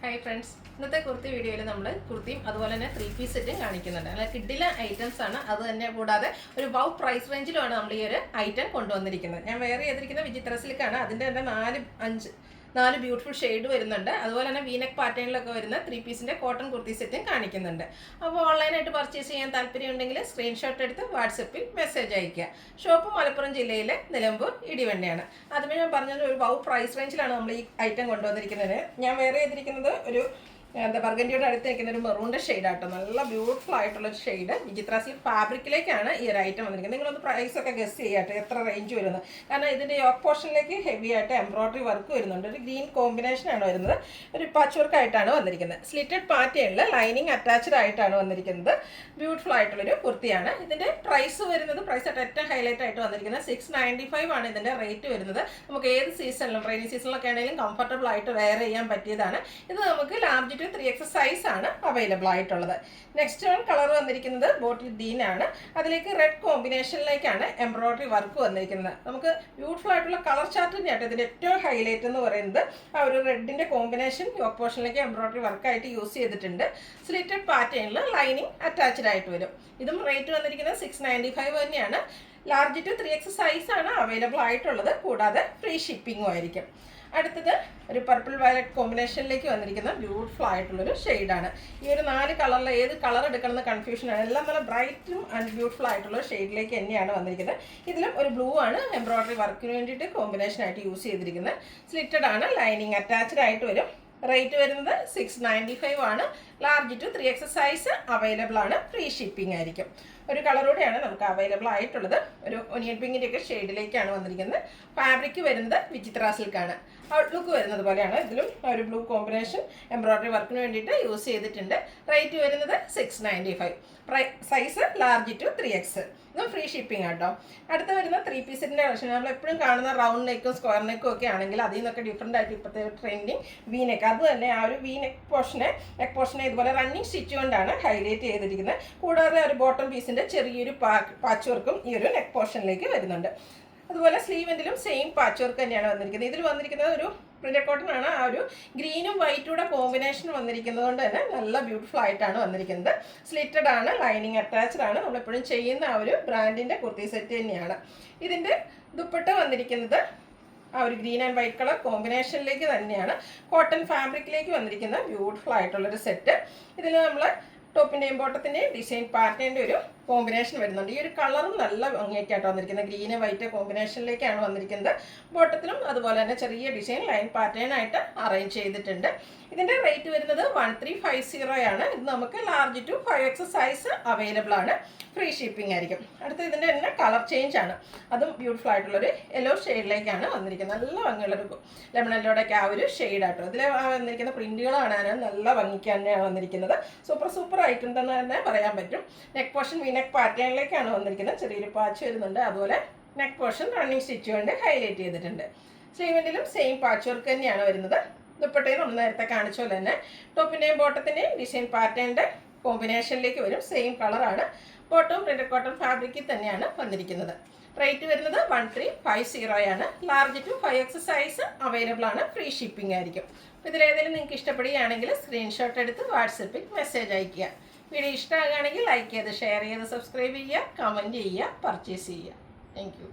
Hi friends, ഇന്നത്തെ കുർത്തി വീഡിയോയിൽ നമ്മൾ കുർത്തിയും അതുപോലെ തന്നെ 3 പീസ് സെറ്റും കാണിക്കുന്നുണ്ട്. അല്ല കിഡിലെ ഐറ്റംസ് ആണ്. അത് തന്നെ കൂടാതെ ഒരു വൗ പ്രൈസ് റേഞ്ചിലുമാണ് നമ്മൾ ഈ ഒരു ഐറ്റം കൊണ്ടുവന്നിരിക്കുന്നത്. ഞാൻ വെയർ ചെയ്തിരിക്കുന്ന വിചിത്ര സിൽക്കാണ്. അതിൻ്റെ തന്നെ 4 ബ്യൂട്ടിഫുൾ ഷെയ്ഡ് വരുന്നുണ്ട്. അതുപോലെ തന്നെ വീനെക്ക് പാറ്റേണിലൊക്കെ വരുന്ന 3 പീസിൻ്റെ കോട്ടൺ കുർത്തി സെറ്റും കാണിക്കുന്നുണ്ട്. അപ്പോൾ ഓൺലൈനായിട്ട് പർച്ചേസ് ചെയ്യാൻ താല്പര്യമുണ്ടെങ്കിൽ സ്ക്രീൻഷോട്ട് എടുത്ത് വാട്സപ്പിൽ മെസ്സേജ് അയയ്ക്കുക. ഷോപ്പ് മലപ്പുറം ജില്ലയിലെ നിലമ്പൂർ ഇടിവണ്ണയാണ്. അതുപോലെ ഞാൻ പറഞ്ഞത് ഒരു വൗ പ്രൈസ് റേഞ്ചിലാണ് നമ്മൾ ഈ ഐറ്റം കൊണ്ടുവന്നിരിക്കുന്നത്. ഞാൻ വെയർ ചെയ്തിരിക്കുന്നത് ഒരു ബർഗൻഡിയുടെ അടുത്ത് നിൽക്കുന്ന ഒരു മെറൂണിൻ്റെ ഷെയ്ഡാട്ടോ. നല്ല ബ്യൂട്ടിഫുൾ ആയിട്ടുള്ളൊരു ഷെയ്ഡ്. വിചിത്ര സിൽക്ക് ഫാബ്രിക്കിലേക്കാണ് ഈ ഒരു ഐറ്റം വന്നിരിക്കുന്നത്. നിങ്ങളൊന്ന് പ്രൈസൊക്കെ ഗസ് ചെയ്യട്ടെ എത്ര റേഞ്ച് വരുന്നത്. കാരണം ഇതിൻ്റെ യോക്ക് പോർഷനിലേക്ക് ഹെവി ആയിട്ട് എംബ്രോയ്ഡറി വർക്ക് വരുന്നുണ്ട്. ഒരു ഗ്രീൻ കോമ്പിനേഷനാണ് വരുന്നത്. ഒരു പച്ച് വർക്കായിട്ടാണ് വന്നിരിക്കുന്നത്. സ്ലിറ്റഡ് പാറ്റേണിൽ ലൈനിങ് അറ്റാച്ച്ഡ് ആയിട്ടാണ് വന്നിരിക്കുന്നത്. ബ്യൂട്ടിഫുൾ ആയിട്ടുള്ളൊരു കുർത്തിയാണ്. ഇതിൻ്റെ പ്രൈസ് വരുന്നത് ഏറ്റവും ഹൈലൈറ്റ് ആയിട്ട് വന്നിരിക്കുന്നത് 695 ആണ് ഇതിൻ്റെ റേറ്റ് വരുന്നത്. നമുക്ക് ഏത് സീസണിലും റെയിനി സീസണിലൊക്കെ ആണെങ്കിലും കംഫർട്ടബിൾ ആയിട്ട് വെയർ ചെയ്യാൻ പറ്റിയതാണ്. ഇത് നമുക്ക് ലാർജ് 3X സൈസ് ആണ് അവൈലബിൾ ആയിട്ടുള്ളത്. നെക്സ്റ്റ് വൺ കളർ വന്നിരിക്കുന്നത് ബോട്ടിൽ ഗ്രീൻ ആണ്. അതിലേക്ക് റെഡ് കോമ്പിനേഷനിലേക്കാണ് എംബ്രോയ്ഡറി വർക്ക് വന്നിരിക്കുന്നത്. നമുക്ക് ബ്യൂട്ടിഫുൾ ആയിട്ടുള്ള കളർ ചാർട്ട് തന്നെയായിട്ട് ഇതിൻ്റെ ഏറ്റവും ഹൈലൈറ്റ് എന്ന് പറയുന്നത് ആ ഒരു റെഡിൻ്റെ കോമ്പിനേഷൻ യോക്ക് പോർഷനിലേക്ക് എംബ്രോയ്ഡറി വർക്കായിട്ട് യൂസ് ചെയ്തിട്ടുണ്ട്. സ്ലിറ്റഡ് പാറ്റേണിൽ ലൈനിങ് അറ്റാച്ച്ഡ് ആയിട്ട് വരും. ഇതും റേറ്റ് വന്നിരിക്കുന്നത് 695 തന്നെയാണ്. ലാർജ് 3X സൈസ് ആണ് അവൈലബിൾ ആയിട്ടുള്ളത്. കൂടാതെ ഫ്രീ ഷിപ്പിംഗും ആയിരിക്കും. അടുത്തത് ഒരു പർപ്പിൾ വയലറ്റ് കോമ്പിനേഷനിലേക്ക് വന്നിരിക്കുന്ന ബ്യൂട്ടിഫുൾ ആയിട്ടുള്ളൊരു ഷെയ്ഡാണ്. ഈ ഒരു 4 കളറിൽ ഏത് കളർ എടുക്കണമെന്ന് കൺഫ്യൂഷനാണ്. എല്ലാം നല്ല ബ്രൈറ്റും ആൻഡ് ബ്യൂട്ടിഫുൾ ആയിട്ടുള്ള ഷെയ്ഡിലേക്ക് തന്നെയാണ് വന്നിരിക്കുന്നത്. ഇതിലും ഒരു ബ്ലൂ ആണ് എംബ്രോയ്ഡറി വർക്കിന് വേണ്ടിയിട്ട് കോമ്പിനേഷനായിട്ട് യൂസ് ചെയ്തിരിക്കുന്നത്. സ്ലിറ്റഡ് ആണ്, ലൈനിങ് അറ്റാച്ച്ഡ് ആയിട്ട് വരും. റേറ്റ് വരുന്നത് 695 ആണ്. ലാർജ് 3X സൈസ് അവൈലബിൾ ആണ്. ഫ്രീ ഷിപ്പിംഗ് ആയിരിക്കും. ഒരു കളറോടെയാണ് നമുക്ക് അവൈലബിൾ ആയിട്ടുള്ളത്. ഒരു ഒനിയൻ പിങ്കിൻ്റെ ഒക്കെ ഷെയ്ഡിലേക്കാണ് വന്നിരിക്കുന്നത്. ഫാബ്രിക് വരുന്നത് വിചിത്ര സിൽക്കാണ്. ഔട്ട്ലുക്ക് വരുന്നത് പോലെയാണ്. ഇതിലും ഒരു ബ്ലൂ കോമ്പിനേഷൻ എംബ്രോയ്ഡറി വർക്കിന് വേണ്ടിയിട്ട് യൂസ് ചെയ്തിട്ടുണ്ട്. റേറ്റ് വരുന്നത് 695. Size large 3X. ഇതും ഫ്രീ ഷിപ്പിംഗ് ആട്ടോ. അടുത്ത വരുന്ന 3 പീസിൻ്റെ കളക്ഷൻ നമ്മൾ എപ്പോഴും കാണുന്ന റൗണ്ട് നെക്കും സ്ക്വയർ നെക്കും ഒക്കെ ആണെങ്കിൽ അതിൽ നിന്നൊക്കെ ഡിഫറെൻ്റ് ആയിട്ട് ഇപ്പോഴത്തെ ട്രെൻഡിങ് വി നെക്ക്. അത് തന്നെ ആ ഒരു വി നെക്ക് പോർഷനെ ഇതുപോലെ റണ്ണിങ് സ്റ്റിച്ച് കൊണ്ടാണ് ഹൈലൈറ്റ് ചെയ്തിരിക്കുന്നത്. കൂടാതെ ഒരു ബോട്ടം പീസിൻ്റെ ചെറിയൊരു പാച്ച് വർക്കും ഈ ഒരു നെക്ക് പോർഷനിലേക്ക് വരുന്നുണ്ട്. അതുപോലെ സ്ലീവെന്റിലും സെയിം പാച്ച് വർക്ക് തന്നെയാണ് വന്നിരിക്കുന്നത്. ഇതിൽ വന്നിരിക്കുന്നത് ഒരു പ്രിന്റഡ് കോട്ടൺ ആണ്. ആ ഒരു ഗ്രീനും വൈറ്റൂടെ കോമ്പിനേഷൻ വന്നിരിക്കുന്നത് കൊണ്ട് തന്നെ നല്ല ബ്യൂട്ടിഫുൾ ആയിട്ടാണ് വന്നിരിക്കുന്നത്. സ്ലിറ്റഡ് ആണ്, ലൈനിങ് അറ്റാച്ച്ഡ് ആണ്. നമ്മളെപ്പോഴും ചെയ്യുന്ന ആ ഒരു ബ്രാൻഡിൻ്റെ കുർത്തി സെറ്റ് തന്നെയാണ്. ഇതിൻ്റെ ദുപ്പട്ട വന്നിരിക്കുന്നത് ആ ഒരു ഗ്രീൻ ആൻഡ് വൈറ്റ് കളർ കോമ്പിനേഷനിലേക്ക് തന്നെയാണ്. കോട്ടൺ ഫാബ്രിക്കിലേക്ക് വന്നിരിക്കുന്ന ബ്യൂട്ടിഫുൾ ആയിട്ടുള്ളൊരു സെറ്റ്. ഇതിൽ നമ്മൾ ടോപ്പിൻ്റെയും ബോട്ടത്തിൻ്റെയും ഡിസൈൻ പാറ്റേണിൻ്റെ ഒരു കോമ്പിനേഷൻ വരുന്നുണ്ട്. ഈ ഒരു കളറും നല്ല ഭംഗിയൊക്കെയായിട്ട് വന്നിരിക്കുന്നത്. ഗ്രീന് വൈറ്റ് കോമ്പിനേഷനിലേക്കാണ് വന്നിരിക്കുന്നത്. ബോട്ടത്തിലും അതുപോലെ തന്നെ ചെറിയ ഡിസൈൻ ലൈൻ പാറ്റേൺ ആയിട്ട് അറേഞ്ച് ചെയ്തിട്ടുണ്ട്. ഇതിൻ്റെ റേറ്റ് വരുന്നത് 1350 ആണ്. ഇത് നമുക്ക് ലാർജ് 5X സൈസ് അവൈലബിൾ ആണ്. ഫ്രീ ഷിപ്പിംഗ് ആയിരിക്കും. അടുത്ത ഇതിൻ്റെ തന്നെ കളർ ചേഞ്ച് ആണ്. അതും ബ്യൂട്ടിഫുൾ ആയിട്ടുള്ളൊരു യെല്ലോ ഷെയ്ഡിലേക്കാണ് വന്നിരിക്കുന്നത്. നല്ല ഭംഗിയുള്ളൊരു ലെമൺ യെല്ലോയുടെയൊക്കെ ആ ഒരു ഷെയ്ഡാട്ടോ. ഇതിൽ വന്നിരിക്കുന്ന പ്രിന്റുകൾ കാണാനും നല്ല ഭംഗിക്ക് തന്നെയാണ് വന്നിരിക്കുന്നത്. സൂപ്പർ ഐറ്റം തന്നെ പറയാൻ പറ്റും. നെക്ക് പോർഷൻ വീനെക്ക് പാറ്റേണിലേക്കാണ് വന്നിരിക്കുന്നത്. ചെറിയൊരു പാച്ച് വരുന്നുണ്ട്. അതുപോലെ നെക്ക് പോർഷൻ റണ്ണിങ് സ്റ്റിച്ച് കൊണ്ട് ഹൈലൈറ്റ് ചെയ്തിട്ടുണ്ട്. സ്ലീവിൻ്റെലും സെയിം പാച്ച് വർക്ക് തന്നെയാണ് വരുന്നത്. ദുപ്പട്ടയും നമ്മൾ നേരത്തെ കാണിച്ച പോലെ തന്നെ ടോപ്പിൻ്റെയും ബോട്ടത്തിൻ്റെയും ഡിസൈൻ പാറ്റേണിൻ്റെ കോമ്പിനേഷനിലേക്ക് വരും. സെയിം കളറാണ്. ബോട്ടവും പ്രിന്റഡ് കോട്ടൺ ഫാബ്രിക്കിൽ തന്നെയാണ് വന്നിരിക്കുന്നത്. റേറ്റ് വരുന്നത് 1350 ആണ്. ലാർജ് 5X സൈസ് അവൈലബിൾ ആണ്. ഫ്രീ ഷിപ്പിംഗ് ആയിരിക്കും. അപ്പോൾ ഇതിലേതെങ്കിലും നിങ്ങൾക്ക് ഇഷ്ടപ്പെടുകയാണെങ്കിൽ സ്ക്രീൻഷോട്ട് എടുത്ത് വാട്സപ്പിൽ മെസ്സേജ് അയയ്ക്കുക. വീഡിയോ ഇഷ്ടമാകുകയാണെങ്കിൽ ലൈക്ക് ചെയ്ത് ഷെയർ ചെയ്ത് സബ്സ്ക്രൈബ് ചെയ്യുക, കമൻറ്റ് ചെയ്യുക, പർച്ചേസ് ചെയ്യുക. Thank you.